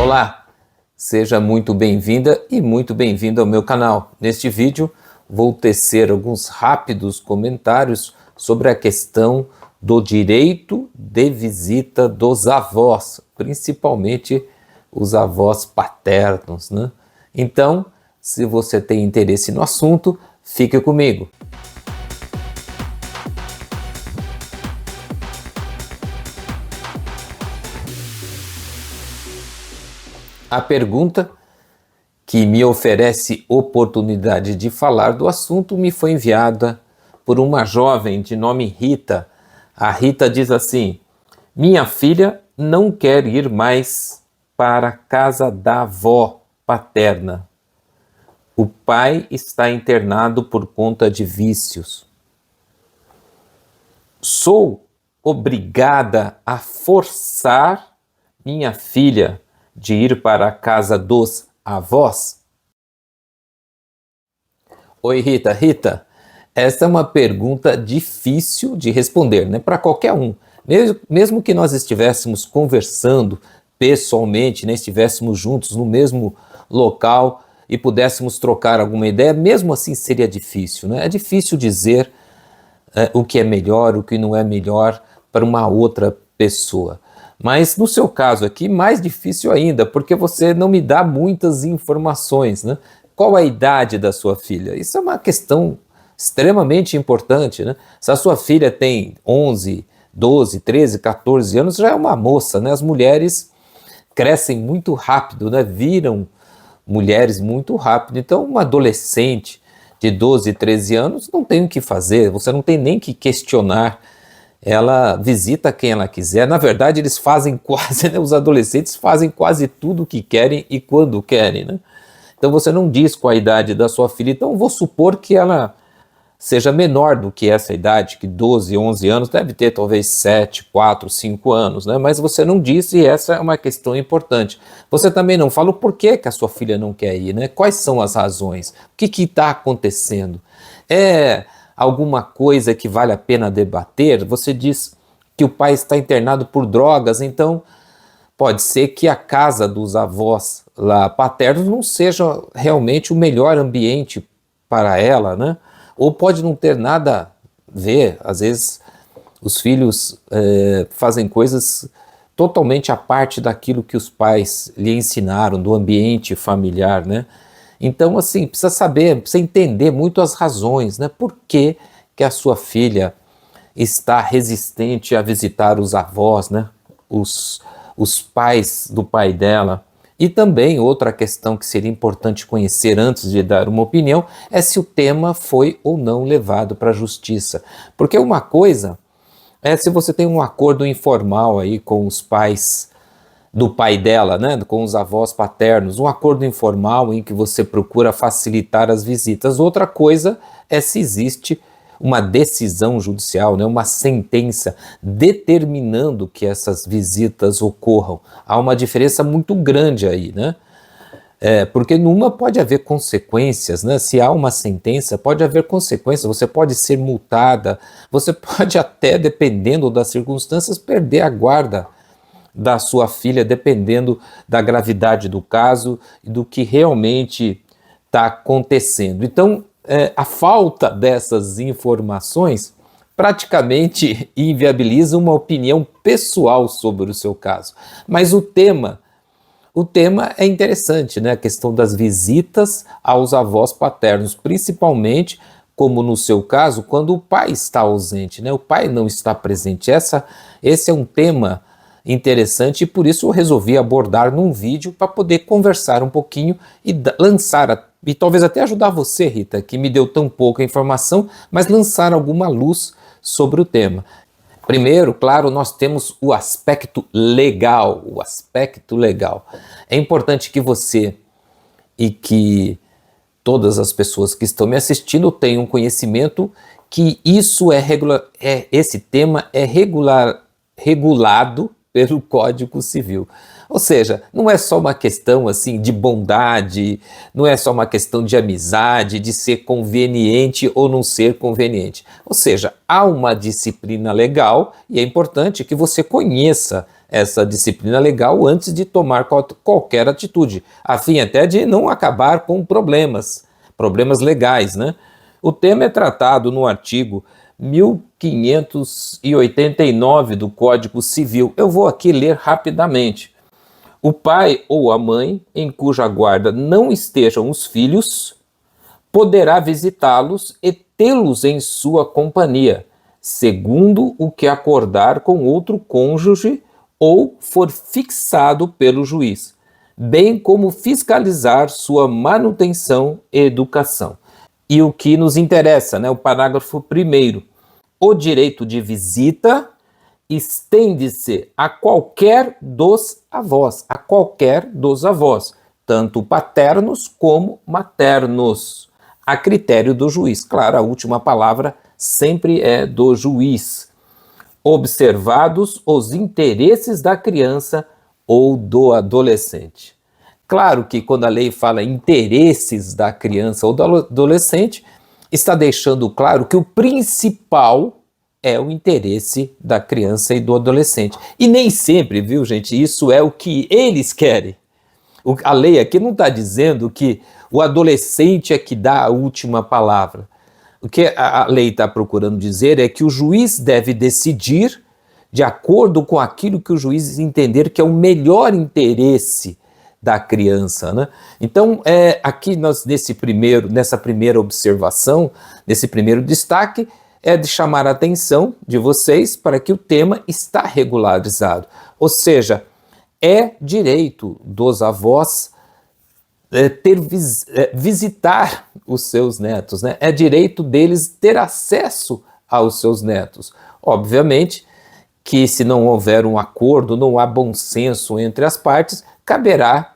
Olá, seja muito bem-vinda e muito bem-vindo ao meu canal. Neste vídeo vou tecer alguns rápidos comentários sobre a questão do direito de visita dos avós, principalmente os avós paternos, né? Então, se você tem interesse no assunto, fique comigo. A pergunta que me oferece oportunidade de falar do assunto me foi enviada por uma jovem de nome Rita. A Rita diz assim: minha filha não quer ir mais para a casa da avó paterna. O pai está internado por conta de vícios. Sou obrigada a forçar minha filha de ir para a casa dos avós? Oi, Rita. Rita, essa é uma pergunta difícil de responder, né? Para qualquer um. Mesmo que nós estivéssemos conversando pessoalmente, né? Estivéssemos juntos no mesmo local e pudéssemos trocar alguma ideia, mesmo assim seria difícil, né? É difícil dizer o que é melhor, o que não é melhor para uma outra pessoa. Mas no seu caso aqui, mais difícil ainda, porque você não me dá muitas informações, né? Qual a idade da sua filha? Isso é uma questão extremamente importante, né? Se a sua filha tem 11, 12, 13, 14 anos, já é uma moça, né? As mulheres crescem muito rápido, né? Viram mulheres muito rápido. Então, uma adolescente de 12, 13 anos não tem o que fazer, você não tem nem que questionar. Ela visita quem ela quiser. Na verdade, eles fazem quase, né, os adolescentes fazem quase tudo o que querem e quando querem, né? Então você não diz qual a idade da sua filha, então vou supor que ela seja menor do que essa idade, que 12, 11 anos, deve ter talvez 7, 4, 5 anos, né? Mas você não diz, e essa é uma questão importante. Você também não fala o porquê que a sua filha não quer ir, né? Quais são as razões? O que está acontecendo? Alguma coisa que vale a pena debater? Você diz que o pai está internado por drogas, então pode ser que a casa dos avós lá paternos não seja realmente o melhor ambiente para ela, né? Ou pode não ter nada a ver, às vezes os filhos fazem coisas totalmente à parte daquilo que os pais lhe ensinaram, do ambiente familiar, né? Então, assim, precisa saber, precisa entender muito as razões, né? Por que a sua filha está resistente a visitar os avós, né? Os pais do pai dela. E também outra questão que seria importante conhecer antes de dar uma opinião é se o tema foi ou não levado para a justiça. Porque uma coisa é se você tem um acordo informal aí com os pais do pai dela, né, com os avós paternos, um acordo informal em que você procura facilitar as visitas. Outra coisa é se existe uma decisão judicial, né, uma sentença determinando que essas visitas ocorram. Há uma diferença muito grande aí, né? Porque numa pode haver consequências, né? Se há uma sentença, pode haver consequências, você pode ser multada, você pode até, dependendo das circunstâncias, perder a guarda da sua filha, dependendo da gravidade do caso e do que realmente está acontecendo. Então, a falta dessas informações praticamente inviabiliza uma opinião pessoal sobre o seu caso. Mas o tema é interessante, né? A questão das visitas aos avós paternos, principalmente, como no seu caso, quando o pai está ausente, né? O pai não está presente. Esse é um tema interessante e por isso eu resolvi abordar num vídeo para poder conversar um pouquinho e e talvez até ajudar você, Rita, que me deu tão pouca informação, mas lançar alguma luz sobre o tema. Primeiro, claro, nós temos o aspecto legal, É importante que você e que todas as pessoas que estão me assistindo tenham conhecimento que esse tema é regulado pelo Código Civil. Ou seja, não é só uma questão assim de bondade, não é só uma questão de amizade, de ser conveniente ou não ser conveniente. Ou seja, há uma disciplina legal e é importante que você conheça essa disciplina legal antes de tomar qualquer atitude, a fim até de não acabar com problemas legais, né? O tema é tratado no artigo 1589 do Código Civil. Eu vou aqui ler rapidamente. O pai ou a mãe, em cuja guarda não estejam os filhos, poderá visitá-los e tê-los em sua companhia, segundo o que acordar com outro cônjuge ou for fixado pelo juiz, bem como fiscalizar sua manutenção e educação. E o que nos interessa, né, o parágrafo 1º, o direito de visita estende-se a qualquer dos avós, tanto paternos como maternos, a critério do juiz. Claro, a última palavra sempre é do juiz. Observados os interesses da criança ou do adolescente. Claro que quando a lei fala interesses da criança ou do adolescente, está deixando claro que o principal é o interesse da criança e do adolescente. E nem sempre, viu, gente, isso é o que eles querem. A lei aqui não está dizendo que o adolescente é que dá a última palavra. O que a lei está procurando dizer é que o juiz deve decidir de acordo com aquilo que o juiz entender que é o melhor interesse da criança, né? Então, aqui nessa primeira observação, nesse primeiro destaque, é de chamar a atenção de vocês para que o tema está regularizado. Ou seja, é direito dos avós visitar os seus netos, né? É direito deles ter acesso aos seus netos. Obviamente que se não houver um acordo, não há bom senso entre as partes, caberá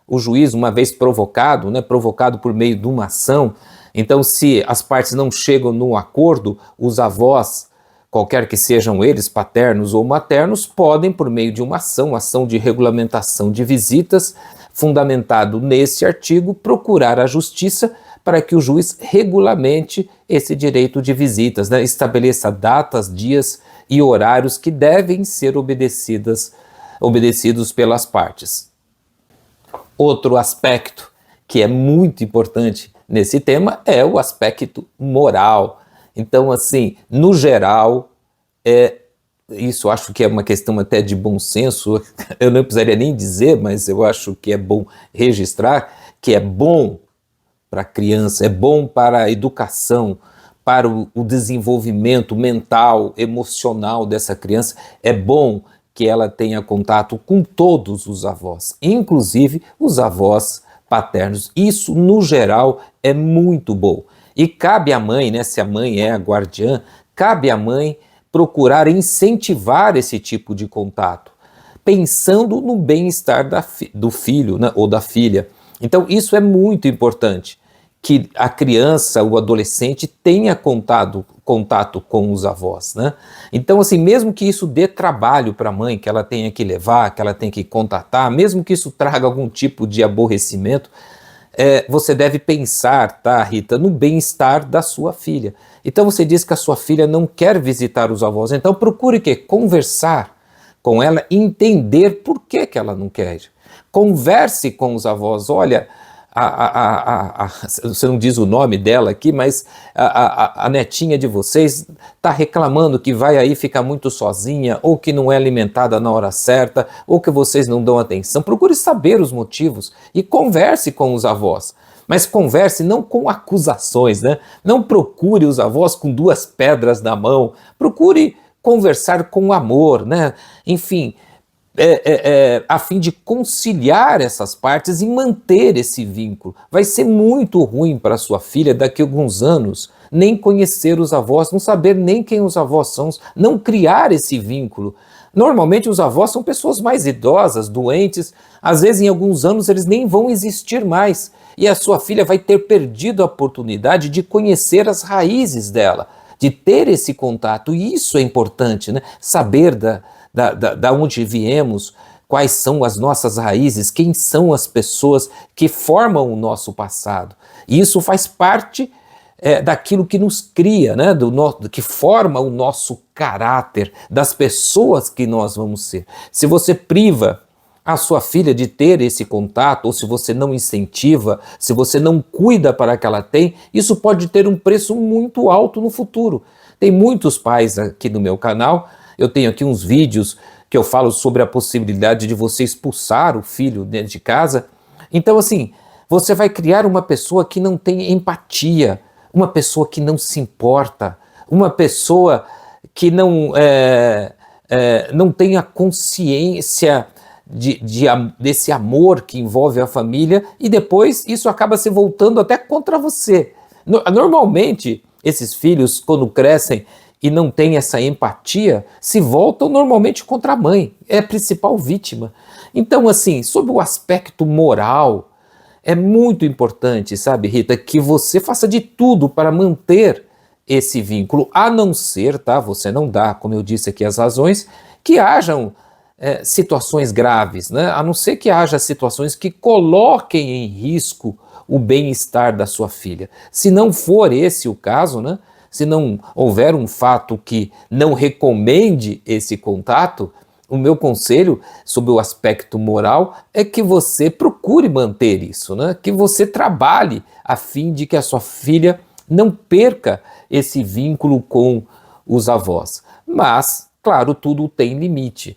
o juiz, uma vez provocado, né, provocado por meio de uma ação. Então, se as partes não chegam num acordo, os avós, qualquer que sejam eles, paternos ou maternos, podem, por meio de uma ação de regulamentação de visitas, fundamentado nesse artigo, procurar a justiça para que o juiz regulamente esse direito de visitas, né, estabeleça datas, dias e horários que devem ser obedecidos pelas partes. Outro aspecto que é muito importante nesse tema é o aspecto moral. Então, assim, no geral, isso acho que é uma questão até de bom senso, eu não precisaria nem dizer, mas eu acho que é bom registrar, que é bom para a criança, é bom para a educação, para o desenvolvimento mental, emocional dessa criança, é bom que ela tenha contato com todos os avós, inclusive os avós paternos. Isso, no geral, é muito bom. E cabe à mãe, né, se a mãe é a guardiã, cabe à mãe procurar incentivar esse tipo de contato, pensando no bem-estar do filho, né, ou da filha. Então, isso é muito importante, que a criança, o adolescente, tenha contato com os avós, né? Então, assim, mesmo que isso dê trabalho para a mãe, que ela tenha que levar, que ela tenha que contatar, mesmo que isso traga algum tipo de aborrecimento, você deve pensar, tá, Rita, no bem-estar da sua filha. Então, você diz que a sua filha não quer visitar os avós, então procure conversar com ela, entender por que ela não quer. Converse com os avós, olha, você não diz o nome dela aqui, mas a netinha de vocês está reclamando que vai aí ficar muito sozinha, ou que não é alimentada na hora certa, ou que vocês não dão atenção. Procure saber os motivos e converse com os avós. Mas converse não com acusações, né? Não procure os avós com duas pedras na mão. Procure conversar com amor, né? Enfim, a fim de conciliar essas partes e manter esse vínculo. Vai ser muito ruim para sua filha daqui a alguns anos nem conhecer os avós, não saber nem quem os avós são, não criar esse vínculo. Normalmente os avós são pessoas mais idosas, doentes, às vezes em alguns anos eles nem vão existir mais e a sua filha vai ter perdido a oportunidade de conhecer as raízes dela, de ter esse contato, e isso é importante, né? Saber da onde viemos, quais são as nossas raízes, quem são as pessoas que formam o nosso passado. E isso faz parte daquilo que nos cria, né? Que forma o nosso caráter, das pessoas que nós vamos ser. Se você priva a sua filha de ter esse contato, ou se você não incentiva, se você não cuida para que ela tenha, isso pode ter um preço muito alto no futuro. Tem muitos pais aqui no meu canal, eu tenho aqui uns vídeos que eu falo sobre a possibilidade de você expulsar o filho dentro de casa. Então, assim, você vai criar uma pessoa que não tem empatia, uma pessoa que não se importa, uma pessoa que não tem a consciência desse amor que envolve a família, e depois isso acaba se voltando até contra você. Normalmente, esses filhos, quando crescem e não têm essa empatia, se voltam normalmente contra a mãe, é a principal vítima. Então, assim, sob o aspecto moral, é muito importante, sabe, Rita, que você faça de tudo para manter esse vínculo, a não ser, tá, você não dá, como eu disse aqui, as razões, que hajam situações graves, né? A não ser que haja situações que coloquem em risco o bem-estar da sua filha. Se não for esse o caso, né? Se não houver um fato que não recomende esse contato, o meu conselho sobre o aspecto moral é que você procure manter isso, né? Que você trabalhe a fim de que a sua filha não perca esse vínculo com os avós. Mas, claro, tudo tem limite.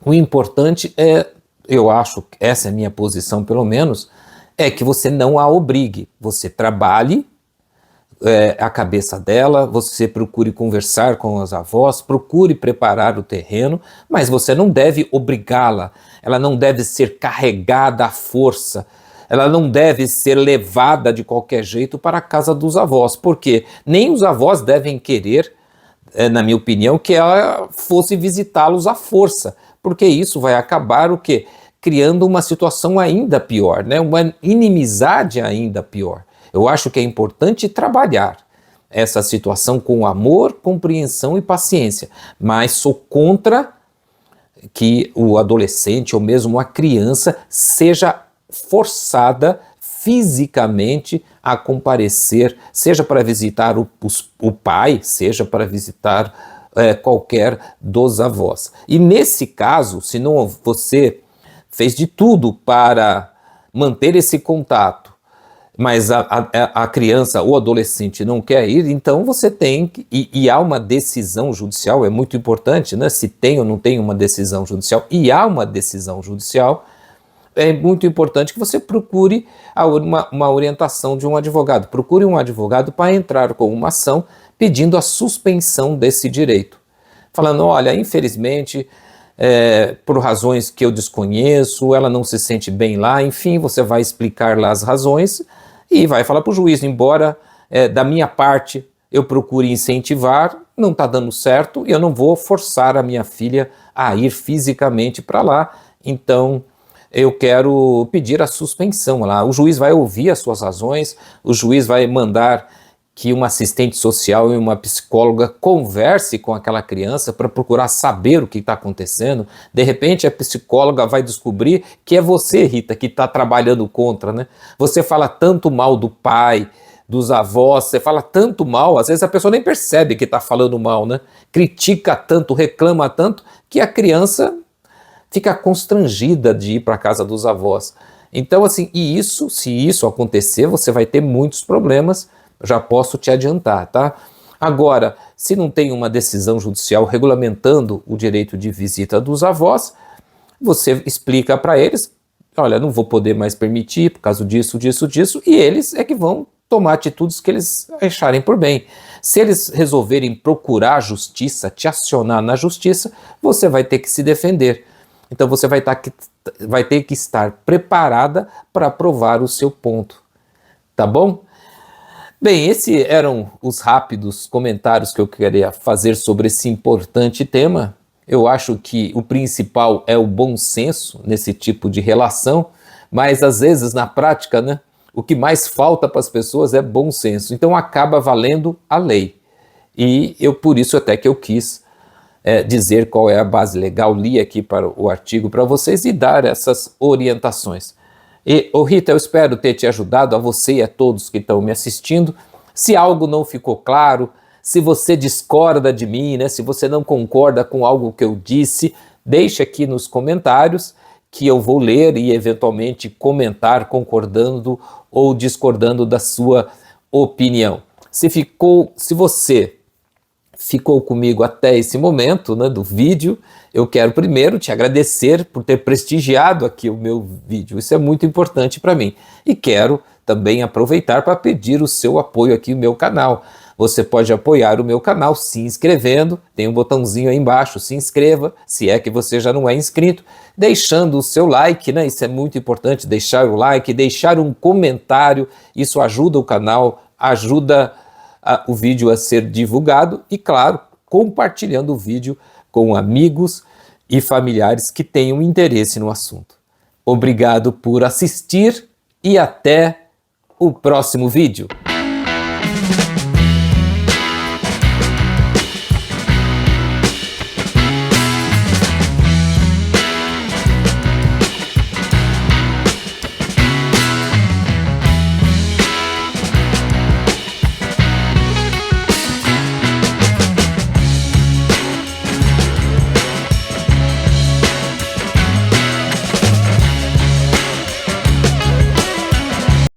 O importante eu acho, essa é a minha posição pelo menos, é que você não a obrigue, você trabalhe a cabeça dela, você procure conversar com os avós, procure preparar o terreno, mas você não deve obrigá-la, ela não deve ser carregada à força, ela não deve ser levada de qualquer jeito para a casa dos avós, porque nem os avós devem querer, na minha opinião, que ela fosse visitá-los à força, porque isso vai acabar o quê? Criando uma situação ainda pior, né? Uma inimizade ainda pior. Eu acho que é importante trabalhar essa situação com amor, compreensão e paciência, mas sou contra que o adolescente ou mesmo a criança seja forçada fisicamente a comparecer, seja para visitar o pai, seja para visitar qualquer dos avós. E nesse caso, se não você fez de tudo para manter esse contato, mas a criança ou adolescente não quer ir, então você tem que, e há uma decisão judicial, é muito importante, né? Se tem ou não tem uma decisão judicial, e há uma decisão judicial, é muito importante que você procure uma orientação de um advogado. Procure um advogado para entrar com uma ação pedindo a suspensão desse direito. Falando, olha, infelizmente, por razões que eu desconheço, ela não se sente bem lá, enfim, você vai explicar lá as razões e vai falar para o juiz, embora da minha parte eu procure incentivar, não está dando certo e eu não vou forçar a minha filha a ir fisicamente para lá, então eu quero pedir a suspensão lá. O juiz vai ouvir as suas razões, o juiz vai mandar que uma assistente social e uma psicóloga converse com aquela criança para procurar saber o que está acontecendo. De repente a psicóloga vai descobrir que é você, Rita, que está trabalhando contra, né? Você fala tanto mal do pai, dos avós, você fala tanto mal, às vezes a pessoa nem percebe que está falando mal, né? Critica tanto, reclama tanto, que a criança fica constrangida de ir para a casa dos avós. Então, assim, se isso acontecer, você vai ter muitos problemas, já posso te adiantar, tá? Agora, se não tem uma decisão judicial regulamentando o direito de visita dos avós, você explica para eles, olha, não vou poder mais permitir por causa disso, e eles é que vão tomar atitudes que eles acharem por bem. Se eles resolverem procurar a justiça, te acionar na justiça, você vai ter que se defender. Então você vai ter que estar preparada para provar o seu ponto, tá bom? Bem, esses eram os rápidos comentários que eu queria fazer sobre esse importante tema. Eu acho que o principal é o bom senso nesse tipo de relação, mas às vezes na prática, né, o que mais falta para as pessoas é bom senso. Então acaba valendo a lei. E por isso até que eu quis dizer qual é a base legal, li aqui para o artigo para vocês e dar essas orientações. E, Rita, eu espero ter te ajudado, a você e a todos que estão me assistindo, Se algo não ficou claro, se você discorda de mim, né, se você não concorda com algo que eu disse, deixe aqui nos comentários que eu vou ler e eventualmente comentar concordando ou discordando da sua opinião. Se você ficou comigo até esse momento, né, do vídeo, eu quero primeiro te agradecer por ter prestigiado aqui o meu vídeo. Isso é muito importante para mim. E quero também aproveitar para pedir o seu apoio aqui no meu canal. Você pode apoiar o meu canal se inscrevendo, tem um botãozinho aí embaixo, se inscreva, se é que você já não é inscrito, deixando o seu like, né? Isso é muito importante, deixar o like, deixar um comentário, isso ajuda o canal, ajuda o vídeo a ser divulgado e, claro, compartilhando o vídeo com amigos e familiares que tenham interesse no assunto. Obrigado por assistir e até o próximo vídeo.